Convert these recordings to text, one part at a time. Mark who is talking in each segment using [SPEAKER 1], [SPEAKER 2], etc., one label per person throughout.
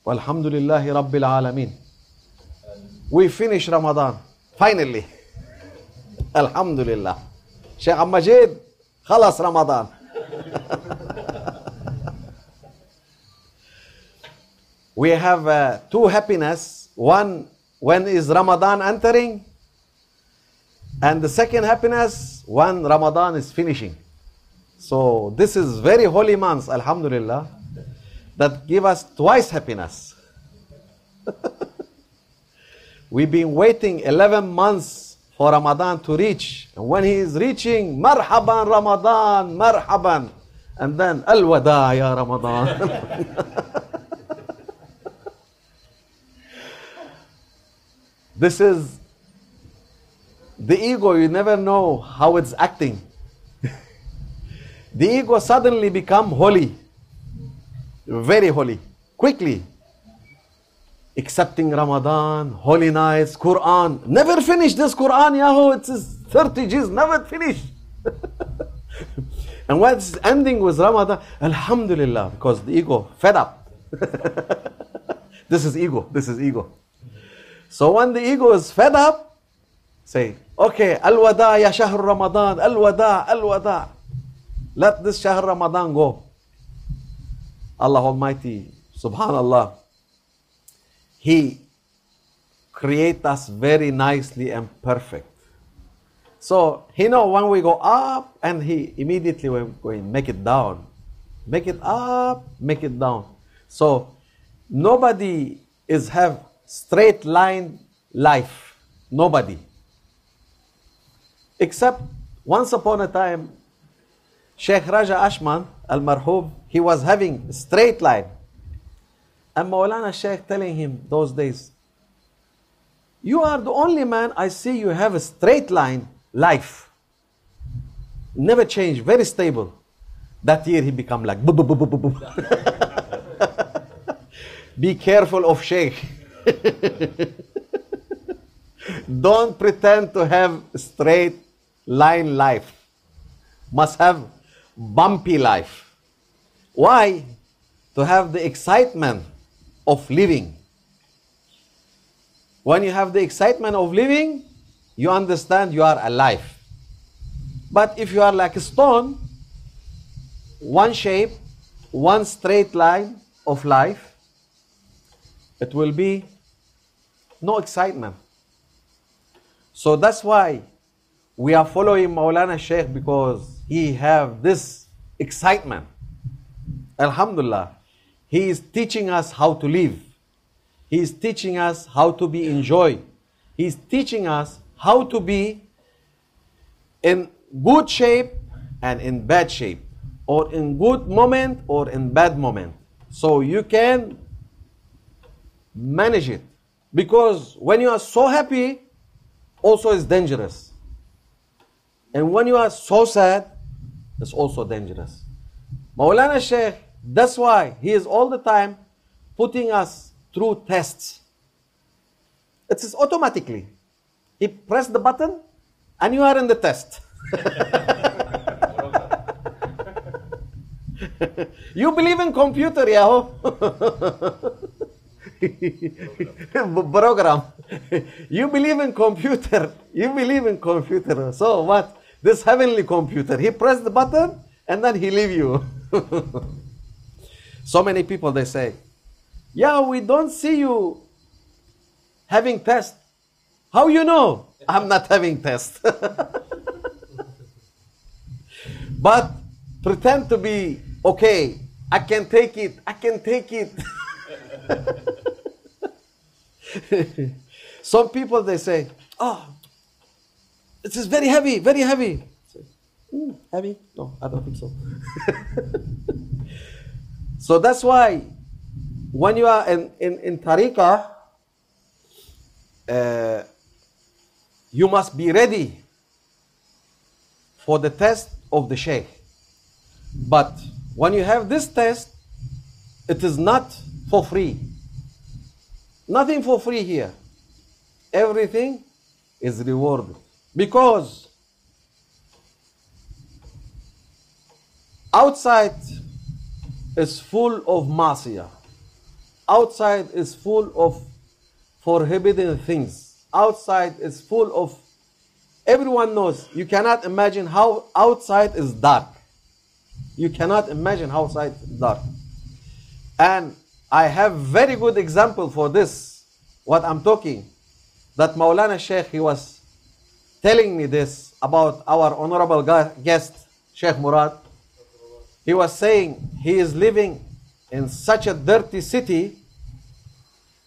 [SPEAKER 1] Walhamdulillahi Rabbil Alameen. We finish Ramadan. Finally. Alhamdulillah. Sheikh Majid, khalas Ramadan. We have two happiness. One, when is Ramadan entering? And the second happiness, when Ramadan is finishing. So this is very holy months, Alhamdulillah, that give us twice happiness. We've been waiting 11 months for Ramadan to reach. And when he is reaching, Marhaban Ramadan, Marhaban. And then, Al-Wada ya Ramadan. This is the ego. You never know how it's acting. The ego suddenly become holy. Very holy. Quickly. Accepting Ramadan, holy nights, Quran. Never finish this Quran, Yahoo. It's 30 Gs, never finish. And when it's ending with Ramadan, Alhamdulillah, because the ego fed up. This is ego, this is ego. So when the ego is fed up, say, okay, Al-Wada ya Shahr Ramadan, Al-Wada, Al-Wada. Let this Shahr Ramadan go. Allah Almighty, Subhanallah, He create us very nicely and perfect. So He know when we go up, and He immediately will going make it down. Make it up, make it down. So nobody is have straight line life. Nobody. Except once upon a time, Sheikh Raja Ashman Al-Marhub, he was having a straight line. And Maulana Sheikh telling him those days, you are the only man I see you have a straight line life. Never change, very stable. That year he become like, boo, boo, boo, boo, boo, boo. Be careful of Sheikh. Don't pretend to have straight line life. Must have bumpy life. Why? To have the excitement of living. When you have the excitement of living, you understand you are alive. But if you are like a stone, one shape, one straight line of life, it will be no excitement. So that's why we are following Maulana Sheikh, because he have this excitement. Alhamdulillah. He is teaching us how to live. He is teaching us how to be enjoy. He is teaching us how to be in good shape and in bad shape, or in good moment or in bad moment. So you can manage it. Because when you are so happy, also is dangerous. And when you are so sad, it's also dangerous. Maulana Sheikh, that's why he is all the time putting us through tests. It is automatically. He pressed the button and you are in the test. You believe in computer, Yahoo? Program. You believe in computer. You believe in computer. So what? This heavenly computer. He pressed the button and then he leave you. So many people, they say, yeah, we don't see you having test. How you know I'm not having test? But pretend to be okay. I can take it. I can take it. Some people, they say, oh, it is very heavy, very heavy. Heavy? No, I don't think so. So that's why when you are in tariqah, you must be ready for the test of the Shaykh. But when you have this test, it is not for free. Nothing for free here. Everything is rewarded. Because outside is full of masiyah. outside is full of forbidden things. Outside is full of, everyone knows, you cannot imagine how outside is dark. You cannot imagine how outside is dark. And I have very good example for this, what I'm talking. That Maulana Sheikh, he was telling me this about our honorable guest, Sheikh Murad. He was saying he is living in such a dirty city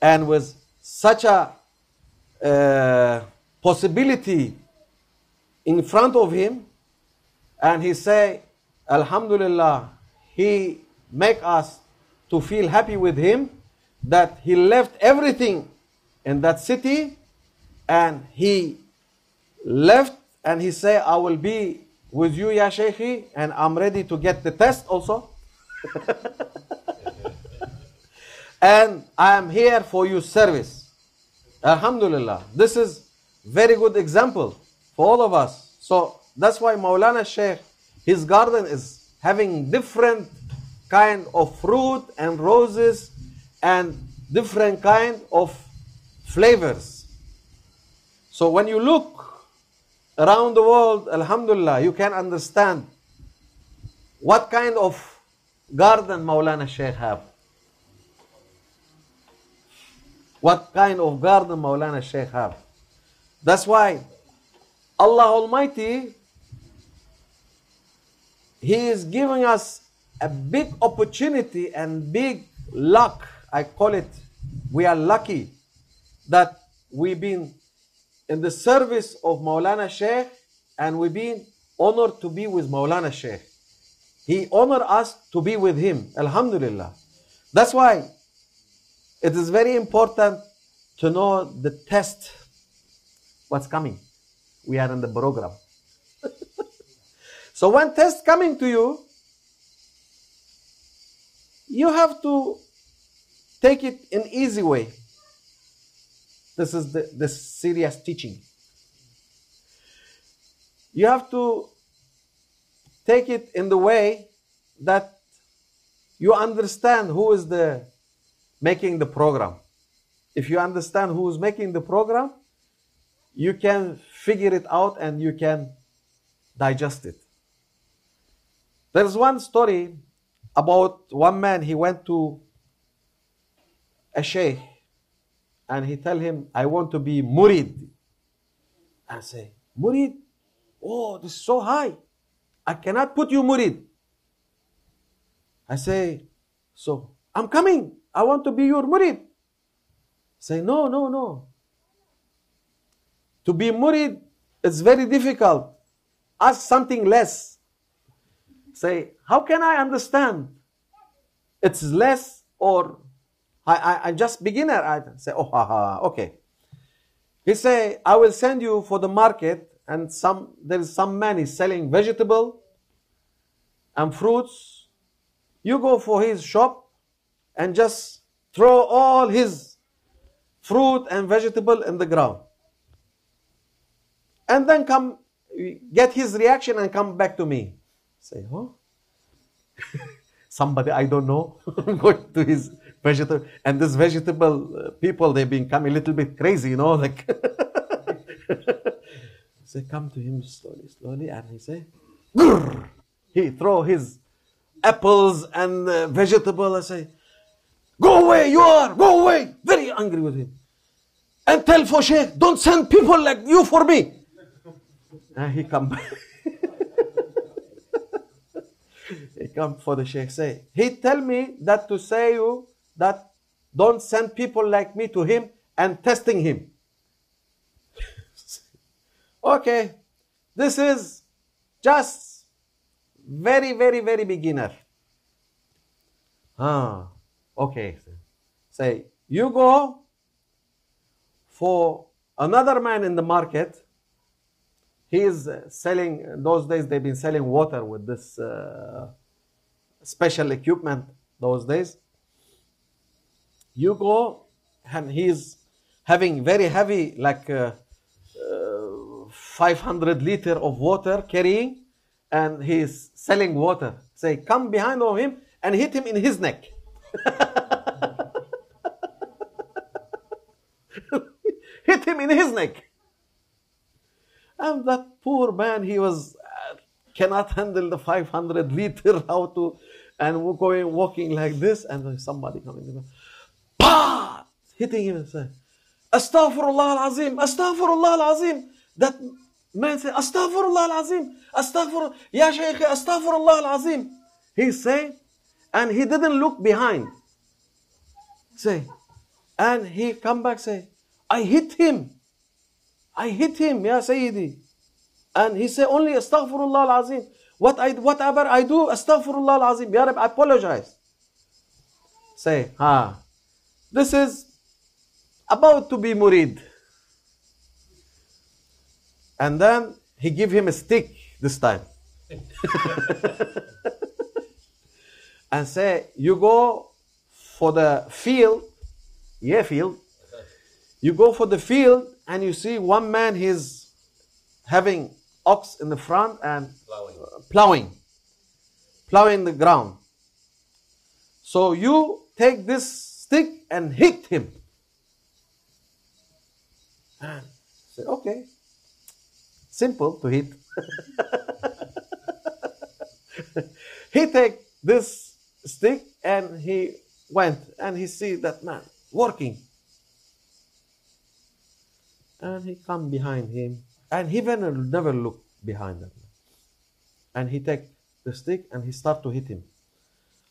[SPEAKER 1] and with such a possibility in front of him, and he say, Alhamdulillah, he make us to feel happy with him that he left everything in that city, and he left and he say, I will be with you, Ya Shaykhi, and I'm ready to get the test also. And I am here for your service. Alhamdulillah. This is very good example for all of us. So that's why Maulana Sheikh, his garden is having different kind of fruit and roses and different kind of flavors. So when you look around the world, Alhamdulillah, you can understand what kind of garden Maulana Sheikh have. What kind of garden Maulana Sheikh have. That's why Allah Almighty, He is giving us a big opportunity and big luck. I call it, we are lucky that we've been in the service of Maulana Sheikh, and we've been honored to be with Maulana Sheikh. He honored us to be with him. Alhamdulillah. That's why it is very important to know the test, what's coming. We are in the program. So when test coming to you, you have to take it in easy way. This is the serious teaching. You have to take it in the way that you understand who is making the program. If you understand who is making the program, you can figure it out and you can digest it. There's one story about one man. He went to a sheikh and he tell him, I want to be murid. And say, murid? Oh, this is so high. I cannot put you murid. I say, so I'm coming. I want to be your murid. Say, no, no, no. To be murid, it's very difficult. Ask something less. Say, how can I understand? It's less, or I'm just beginner. I say, oh, okay. He say, I will send you for the market, and there is some man is selling vegetable and fruits. You go for his shop and just throw all his fruit and vegetable in the ground. And then come, get his reaction and come back to me. Say, huh? Somebody I don't know going to his vegetable, and this vegetable people, they've become a little bit crazy, you know, like. Say, come to him slowly, slowly, and he say, grrr! He throw his apples and vegetable. I say, go away, you are, go away. Very angry with him. And tell for Sheikh, don't send people like you for me. And he come back. He come for the Sheikh, say, he tell me that to say you that don't send people like me to him and testing him. Okay, this is just very, very, very beginner. Okay. Say, you go for another man in the market. He is selling, those days they've been selling water with this special equipment those days. You go and he's having very heavy, like 500 liter of water carrying, and he's selling water. Say, come behind of him and hit him in his neck. hit him in his neck. And that poor man, he was cannot handle the 500 liter, how to, and walking like this, and somebody coming, bah! Hitting him and saying, Astaghfirullah al-Azim, Astaghfirullah al-Azim. That man said, Astaghfirullah al-Azim, Astaghfirullah, Ya Shaykh, Astaghfirullah al-Azim. He said, and he didn't look behind. Say, and he come back say, I hit him, Ya Sayyidi. And he said, only Astaghfirullah al-Azim. Whatever I do, Astaghfirullah al-Azim. Ya Rabbi, I apologize. Say, this is about to be murid. And then he give him a stick this time. And say, you go for the field. You go for the field and you see one man, he's having ox in the front and plowing the ground. So you take this stick and hit him. And say, okay, simple to hit. He take this stick and he went and he see that man working. And he come behind him and he never look behind that man. And he take the stick and he start to hit him.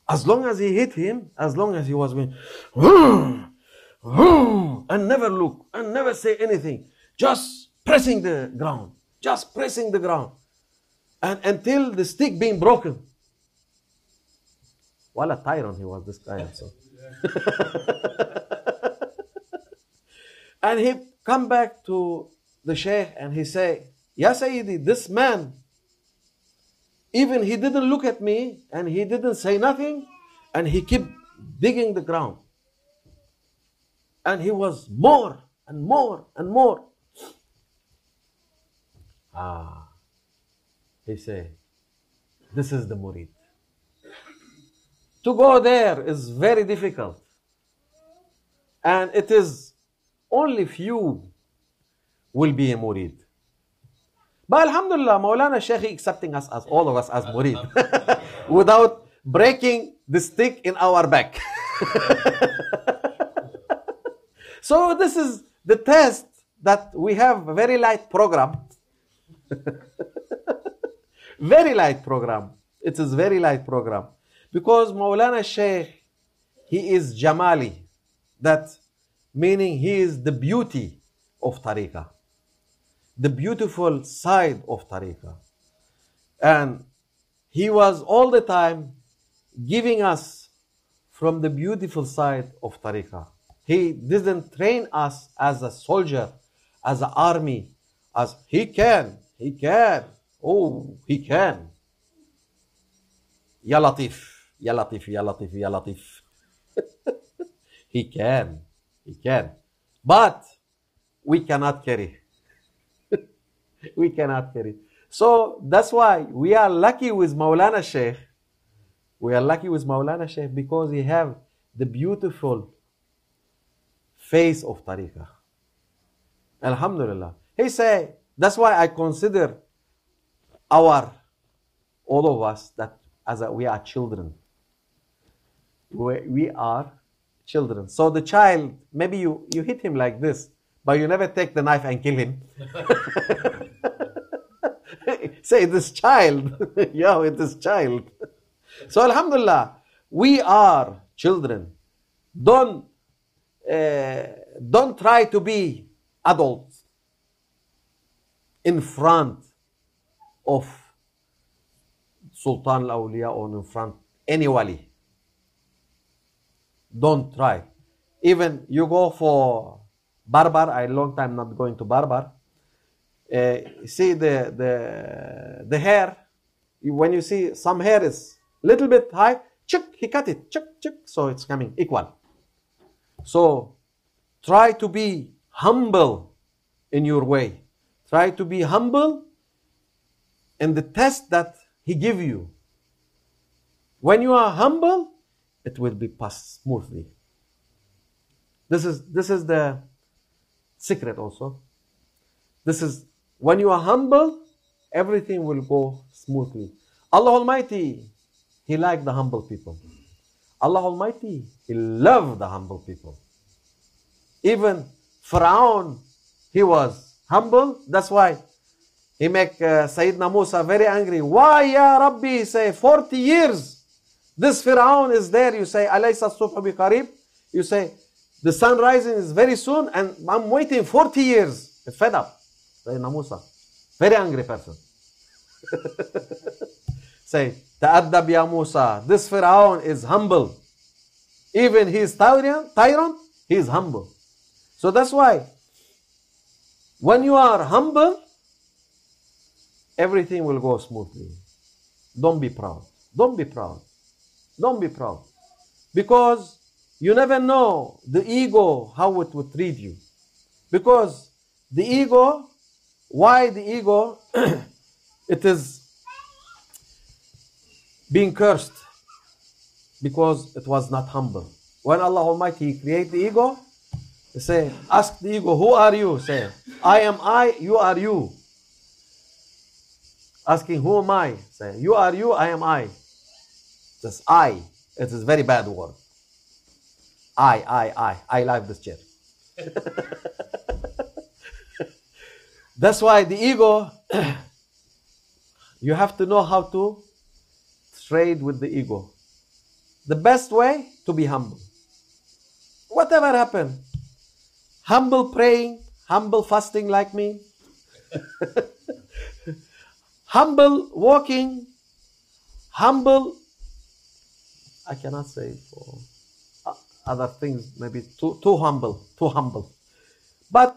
[SPEAKER 1] As long as he hit him, as long as he was going, and never look and never say anything, just pressing the ground, and until the stick being broken. What a tyrant he was, this guy also. And he come back to the Shaykh and he say, Ya Sayyidi, this man, even he didn't look at me and he didn't say nothing, and he kept digging the ground. And he was more and more and more. He say, this is the murid. To go there is very difficult. And it is only few will be a murid. But Alhamdulillah, Maulana Shaykh accepting us as all of us as murid without breaking the stick in our back. So this is the test that we have a very light program. Very light program. It is very light program. Because Maulana Shaykh, he is Jamali. That meaning he is the beauty of Tariqah. The beautiful side of Tariqah. And he was all the time giving us from the beautiful side of Tariqah. He didn't train us as a soldier, as an army, as he can. Oh, he can. Ya Latif, Ya Latif, Ya Latif, Ya Latif. He can. But we cannot carry. We cannot carry. So that's why we are lucky with Maulana Shaykh. We are lucky with Maulana Shaykh because he have the beautiful face of Tariqah. Alhamdulillah. He say, that's why I consider all of us, that we are children. We are children. So the child, maybe you hit him like this, but you never take the knife and kill him. Say, this child. Yeah, it is child. So Alhamdulillah, we are children. Don't try to be adults in front of Sultan al-Awliya or in front any wali. Don't try. Even you go for barber, I long time not going to barber. See the hair, when you see some hair is little bit high, he cut it, so it's coming equal. So try to be humble in your way. Try to be humble in the test that he give you. When you are humble, it will be passed smoothly. This is the secret also. This is when you are humble, everything will go smoothly. Allah Almighty, He liked the humble people. Allah Almighty, He loved the humble people. Even Pharaoh, he was humble. That's why he make Sayyidina Musa very angry. Why, Ya Rabbi, say 40 years. This Pharaoh is there. You say, Alaysa subhu bi qarib. You say, the sun rising is very soon and I'm waiting 40 years. It's fed up. Sayyidina Musa. Very angry person. Say, Ta'addab ya Musa. This Pharaoh is humble. Even he is tyrant, he is humble. So that's why, when you are humble, everything will go smoothly. Don't be proud. Don't be proud. Don't be proud. Because you never know the ego, how it would treat you. Because the ego, why the ego? It is being cursed. Because it was not humble. When Allah Almighty create the ego, He say, ask the ego, who are you? Say, I am I, you are you. Asking, who am I? Say, you are you, I am I. Just I. It is very bad word. I like this chair. That's why the ego, you have to know how to trade with the ego. The best way, to be humble. Whatever happened, humble praying, humble fasting like me, humble walking, humble, I cannot say for other things, maybe too humble. But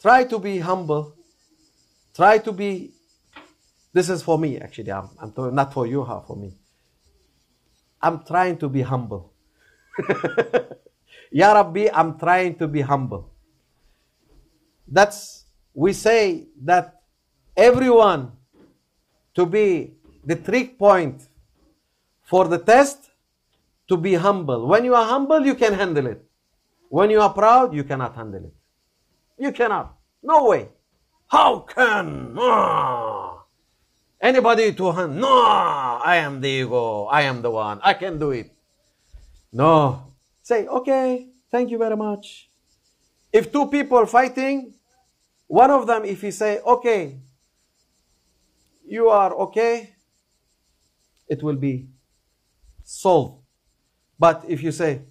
[SPEAKER 1] try to be humble. Try to be, this is for me actually, I'm not for you, for me. I'm trying to be humble. Ya Rabbi, I'm trying to be humble. We say that everyone to be the trick point for the test, to be humble. When you are humble, you can handle it. When you are proud, you cannot handle it. You cannot. No way. How can? Anybody to handle? No, I am the ego. I am the one. I can do it. No. Say, okay, thank you very much. If two people fighting, one of them, if he say, okay, you are okay, it will be solved. But if you say,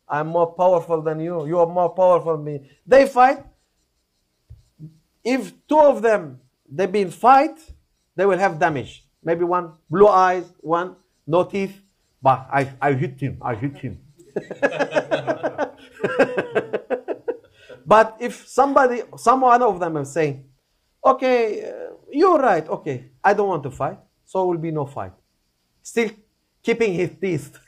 [SPEAKER 1] I'm more powerful than you, you are more powerful than me, they fight. If two of them, they've been fight, they will have damage. Maybe one blue eyes, one no teeth, but I hit him. But if someone of them is saying, okay, you're right, okay, I don't want to fight, so will be no fight. Still keeping his teeth.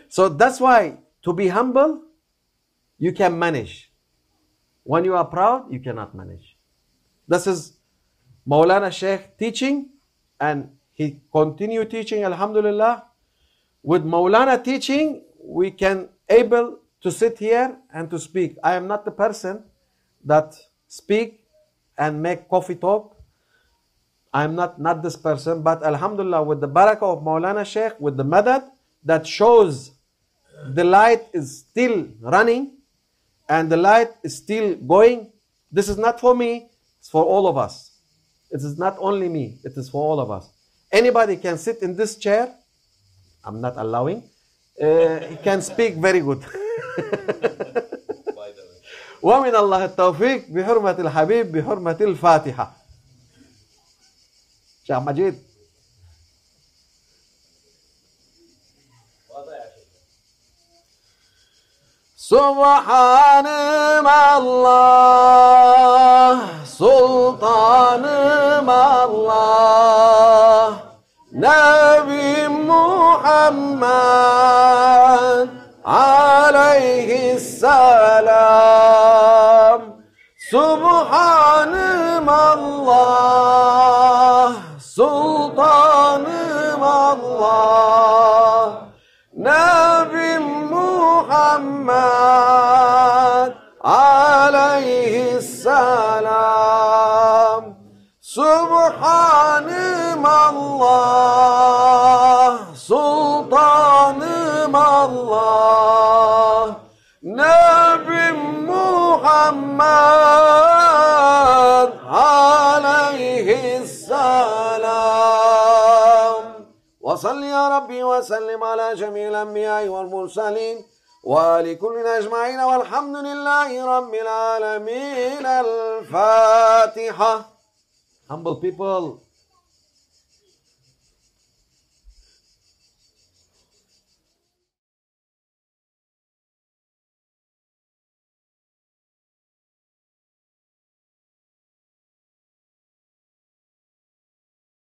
[SPEAKER 1] So that's why, to be humble, you can manage. When you are proud, you cannot manage. This is Maulana Sheikh teaching, and he continue teaching, alhamdulillah. With Maulana teaching, we can able to sit here and to speak. I am not the person that speak and make coffee talk. I am not this person, but alhamdulillah, with the barakah of Maulana Sheikh, with the madad that shows the light is still running and the light is still going. This is not for me, it's for all of us. It is not only me, it is for all of us. Anybody can sit in this chair. I'm not allowing. He can speak very good. ومن الله التوفيق بحرمة الحبيب بحرمة الفاتحة. شيخ مجيد. سبحان الله سلطان الله نبي محمد عليه السلام سبحان الله سلطان الله نبي محمد عليه السلام Subhanım Allah, Sultanım Allah, Nebim Muhammed aleyhisselam. Ve salli ya Rabbi ve sellim ala cemil enbiyai vel mursalin ve ali kullin ecmain velhamdülillahi rabbil alemin. El Fatiha. Humble people,